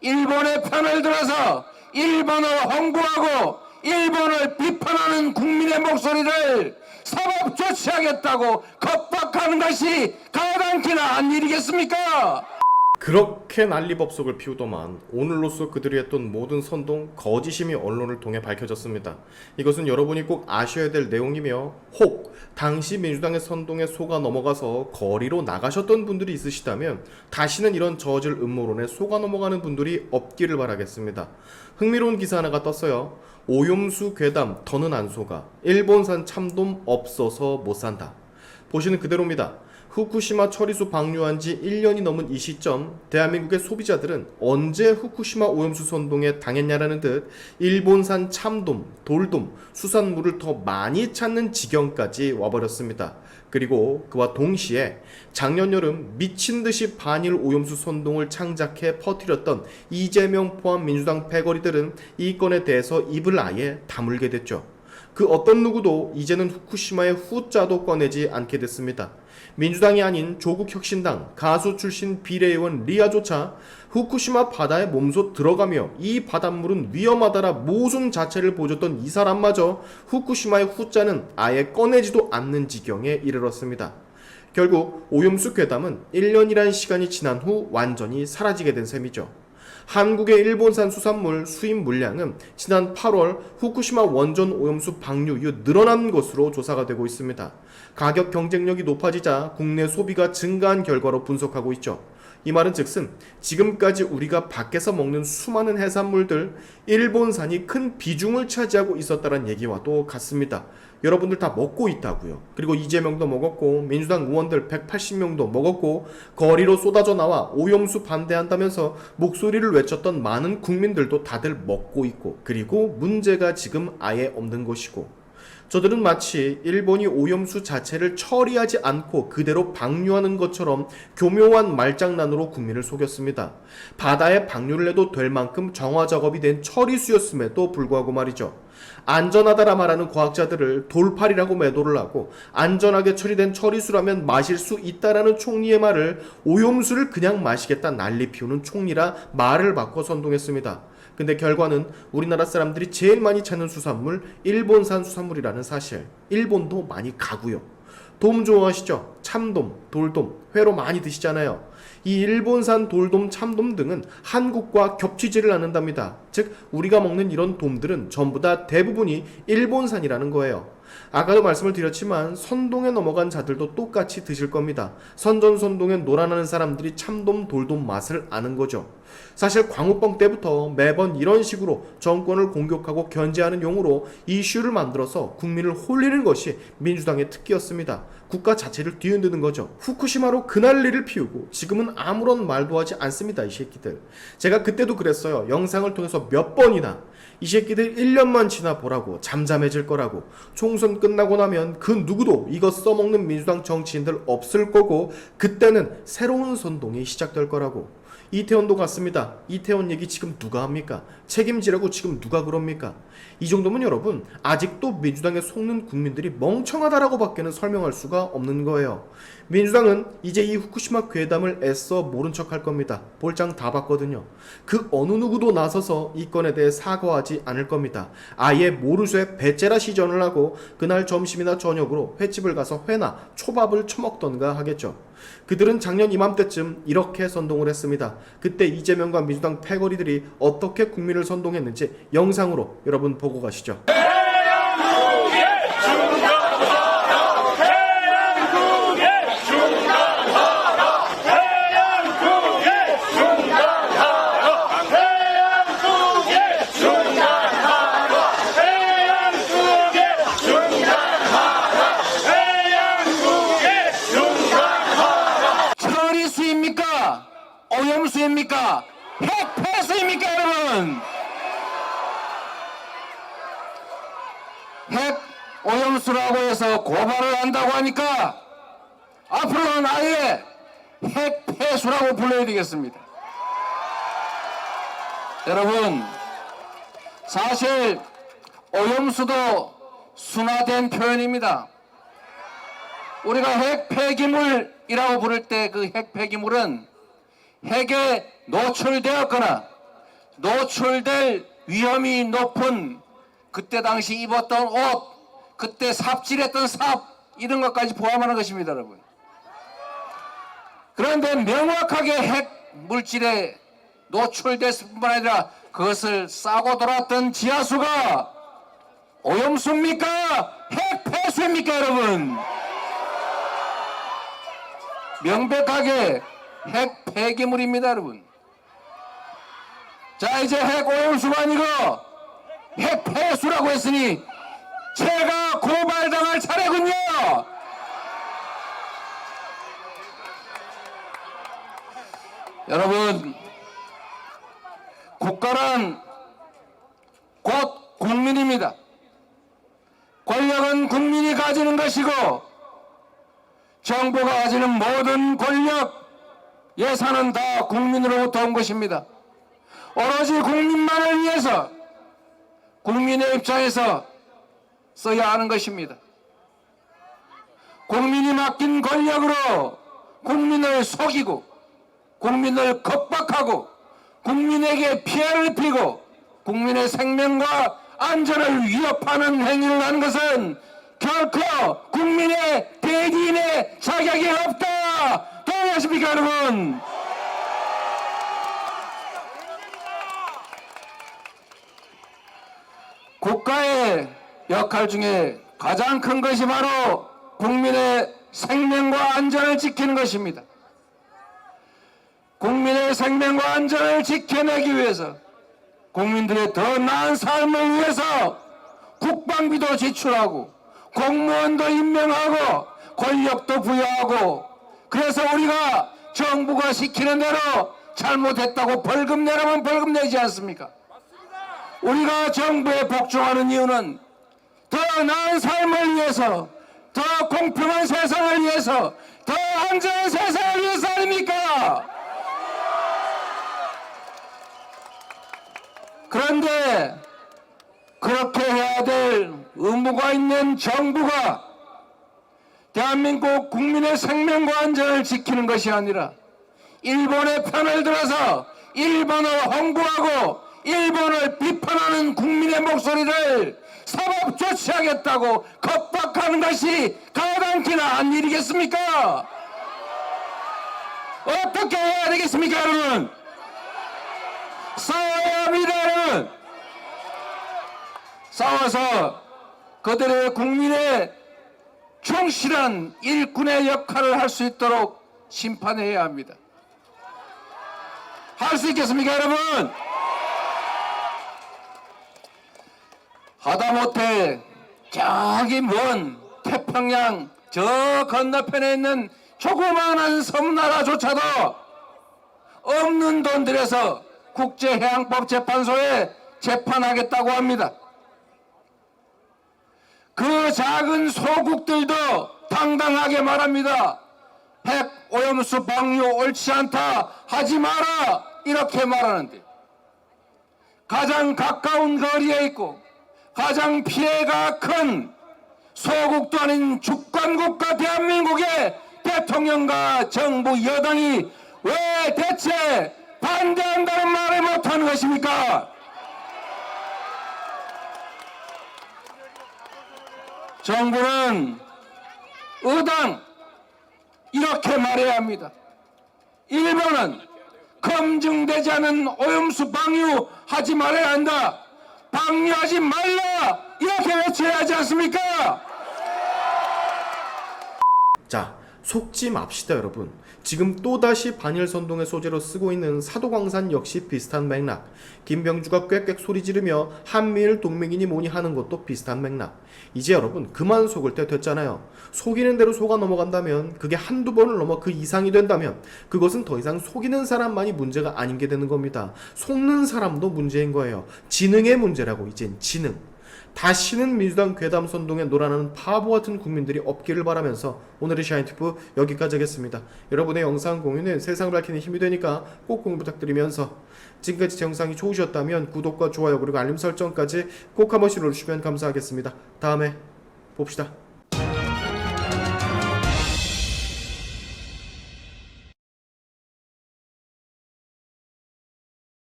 일본의 편을 들어서 일본을 홍보하고 일본을 비판하는 국민의 목소리를 사법 조치하겠다고 겁박하는 것이 가당키나 한 일이겠습니까? 그렇게 난리법석을 피우더만 오늘로써 그들이 했던 모든 선동, 거짓임이 언론을 통해 밝혀졌습니다. 이것은 여러분이 꼭 아셔야 될 내용이며 혹 당시 민주당의 선동에 속아 넘어가서 거리로 나가셨던 분들이 있으시다면 다시는 이런 저질 음모론에 속아 넘어가는 분들이 없기를 바라겠습니다. 흥미로운 기사 하나가 떴어요. 오염수 괴담 더는 안 속아, 일본산 참돔 없어서 못 산다. 보시는 그대로입니다. 후쿠시마 처리수 방류한 지 1년이 넘은 이 시점, 대한민국의 소비자들은 언제 후쿠시마 오염수 선동에 당했냐라는 듯 일본산 참돔, 돌돔, 수산물을 더 많이 찾는 지경까지 와버렸습니다. 그리고 그와 동시에 작년 여름 미친듯이 반일 오염수 선동을 창작해 퍼뜨렸던 이재명 포함 민주당 패거리들은 이 건에 대해서 입을 아예 다물게 됐죠. 그 어떤 누구도 이제는 후쿠시마의 후자도 꺼내지 않게 됐습니다. 민주당이 아닌 조국혁신당 가수 출신 비례의원 리아조차 후쿠시마 바다에 몸소 들어가며 이 바닷물은 위험하다라 모순 자체를 보여줬던 이 사람마저 후쿠시마의 후자는 아예 꺼내지도 않는 지경에 이르렀습니다. 결국 오염수 괴담은 1년이란 시간이 지난 후 완전히 사라지게 된 셈이죠. 한국의 일본산 수산물 수입 물량은 지난 8월 후쿠시마 원전 오염수 방류 이후 늘어난 것으로 조사가 되고 있습니다. 가격 경쟁력이 높아지자 국내 소비가 증가한 결과로 분석하고 있죠. 이 말은 즉슨 지금까지 우리가 밖에서 먹는 수많은 해산물들 일본산이 큰 비중을 차지하고 있었다는 얘기와도 같습니다. 여러분들 다 먹고 있다고요. 그리고 이재명도 먹었고 민주당 의원들 180명도 먹었고 거리로 쏟아져 나와 오염수 반대한다면서 목소리를 외쳤던 많은 국민들도 다들 먹고 있고, 그리고 문제가 지금 아예 없는 것이고, 저들은 마치 일본이 오염수 자체를 처리하지 않고 그대로 방류하는 것처럼 교묘한 말장난으로 국민을 속였습니다. 바다에 방류를 해도 될 만큼 정화 작업이 된 처리수였음에도 불구하고 말이죠. 안전하다라 말하는 과학자들을 돌팔이라고 매도를 하고 안전하게 처리된 처리수라면 마실 수 있다라는 총리의 말을 오염수를 그냥 마시겠다 난리 피우는 총리라 말을 바꿔 선동했습니다. 근데 결과는 우리나라 사람들이 제일 많이 찾는 수산물 일본산 수산물이라는 사실. 일본도 많이 가고요. 돔 좋아하시죠? 참돔, 돌돔, 회로 많이 드시잖아요. 이 일본산 돌돔, 참돔 등은 한국과 겹치지를 않는답니다. 즉 우리가 먹는 이런 돔들은 전부 다 대부분이 일본산이라는 거예요. 아까도 말씀을 드렸지만 선동에 넘어간 자들도 똑같이 드실 겁니다. 선전선동에 놀아나는 사람들이 참돔, 돌돔 맛을 아는 거죠. 사실 광우병 때부터 매번 이런 식으로 정권을 공격하고 견제하는 용으로 이슈를 만들어서 국민을 홀리는 것이 민주당의 특기였습니다. 국가 자체를 뒤흔드는 거죠. 후쿠시마로 그난리를 피우고 지금은 아무런 말도 하지 않습니다. 이 새끼들. 제가 그때도 그랬어요. 영상을 통해서 몇 번이나 이 새끼들 1년만 지나 보라고, 잠잠해질 거라고, 총선 끝나고 나면 그 누구도 이거 써먹는 민주당 정치인들 없을 거고 그때는 새로운 선동이 시작될 거라고. 이태원도 같습니다. 이태원 얘기 지금 누가 합니까? 책임지라고 지금 누가 그럽니까? 이 정도면 여러분 아직도 민주당에 속는 국민들이 멍청하다라고 밖에는 설명할 수가 없는 거예요. 민주당은 이제 이 후쿠시마 괴담을 애써 모른 척 할 겁니다. 볼장 다 봤거든요. 그 어느 누구도 나서서 이 건에 대해 사과하지 않을 겁니다. 아예 모르쇠 배째라 시전을 하고 그날 점심이나 저녁으로 횟집을 가서 회나 초밥을 처먹던가 하겠죠. 그들은 작년 이맘때쯤 이렇게 선동을 했습니다. 그때 이재명과 민주당 패거리들이 어떻게 국민을 선동했는지 영상으로 여러분 보고 가시죠. 처리수입니까? 오염수입니까? 핵폐수입니까 여러분? 핵 오염수라고 해서 고발을 한다고 하니까 앞으로는 아예 핵폐수라고 불러야 되겠습니다. 여러분, 사실 오염수도 순화된 표현입니다. 우리가 핵폐기물이라고 부를 때 그 핵폐기물은 핵에 노출되었거나 노출될 위험이 높은 그때 당시 입었던 옷, 그때 삽질했던 삽, 이런 것까지 포함하는 것입니다, 여러분. 그런데 명확하게 핵 물질에 노출됐을 뿐만 아니라 그것을 싸고 돌았던 지하수가 오염수입니까? 핵 폐수입니까, 여러분? 명백하게 핵 폐기물입니다, 여러분. 자, 이제 핵 오염수가 아니고 핵 폐수라고 했으니 제가 고발당할 차례군요. 여러분, 국가란 곧 국민입니다. 권력은 국민이 가지는 것이고 정부가 가지는 모든 권력, 예산은 다 국민으로부터 온 것입니다. 오로지 국민만을 위해서 국민의 입장에서 써야 하는 것입니다. 국민이 맡긴 권력으로 국민을 속이고 국민을 겁박하고 국민에게 피해를 입히고 국민의 생명과 안전을 위협하는 행위를 하는 것은 결코 국민의 대리인의 자격이 없다. 동의하십니까, 여러분? 국가의 역할 중에 가장 큰 것이 바로 국민의 생명과 안전을 지키는 것입니다. 국민의 생명과 안전을 지켜내기 위해서 국민들의 더 나은 삶을 위해서 국방비도 지출하고 공무원도 임명하고 권력도 부여하고, 그래서 우리가 정부가 시키는 대로 잘못했다고 벌금 내라면 벌금 내지 않습니까? 우리가 정부에 복종하는 이유는 더 나은 삶을 위해서, 더 공평한 세상을 위해서, 더 안전한 세상을 위해서 아닙니까? 그런데 그렇게 해야 될 의무가 있는 정부가 대한민국 국민의 생명과 안전을 지키는 것이 아니라 일본의 편을 들어서 일본을 홍보하고 일본을 비판하는 국민의 목소리를 사법 조치하겠다고 겁박하는 것이 가당키나 한 일이겠습니까? 어떻게 해야 되겠습니까, 여러분? 싸워야 합니다, 여러분. 싸워서 그들의 국민의 충실한 일꾼의 역할을 할 수 있도록 심판해야 합니다. 할 수 있겠습니까, 여러분? 하다못해 저기 먼 태평양 저 건너편에 있는 조그마한 섬나라조차도 없는 돈 들여서 국제해양법재판소에 재판하겠다고 합니다. 그 작은 소국들도 당당하게 말합니다. 핵 오염수 방류 옳지 않다, 하지 마라, 이렇게 말하는데 가장 가까운 거리에 있고 가장 피해가 큰 소국도 아닌 주권국가 대한민국의 대통령과 정부 여당이 왜 대체 반대한다는 말을 못하는 것입니까? 정부는 의당 이렇게 말해야 합니다. 일본은 검증되지 않은 오염수 방류하지 말아야 한다, 방류하지 말라, 이렇게 외쳐야 하지 않습니까? 자, 속지 맙시다, 여러분. 지금 또다시 반일 선동의 소재로 쓰고 있는 사도광산 역시 비슷한 맥락. 김병주가 꽥꽥 소리 지르며 한미일 동맹이니 뭐니 하는 것도 비슷한 맥락. 이제 여러분 그만 속을 때 됐잖아요. 속이는 대로 속아 넘어간다면, 그게 한두 번을 넘어 그 이상이 된다면 그것은 더 이상 속이는 사람만이 문제가 아닌 게 되는 겁니다. 속는 사람도 문제인 거예요. 지능의 문제라고, 이젠 지능. 다시는 민주당 괴담 선동에 놀아나는 바보 같은 국민들이 없기를 바라면서 오늘의 샤인티프 여기까지 하겠습니다. 여러분의 영상 공유는 세상을 밝히는 힘이 되니까 꼭 공유 부탁드리면서, 지금까지 제 영상이 좋으셨다면 구독과 좋아요 그리고 알림 설정까지 꼭 한 번씩 눌러주시면 감사하겠습니다. 다음에 봅시다.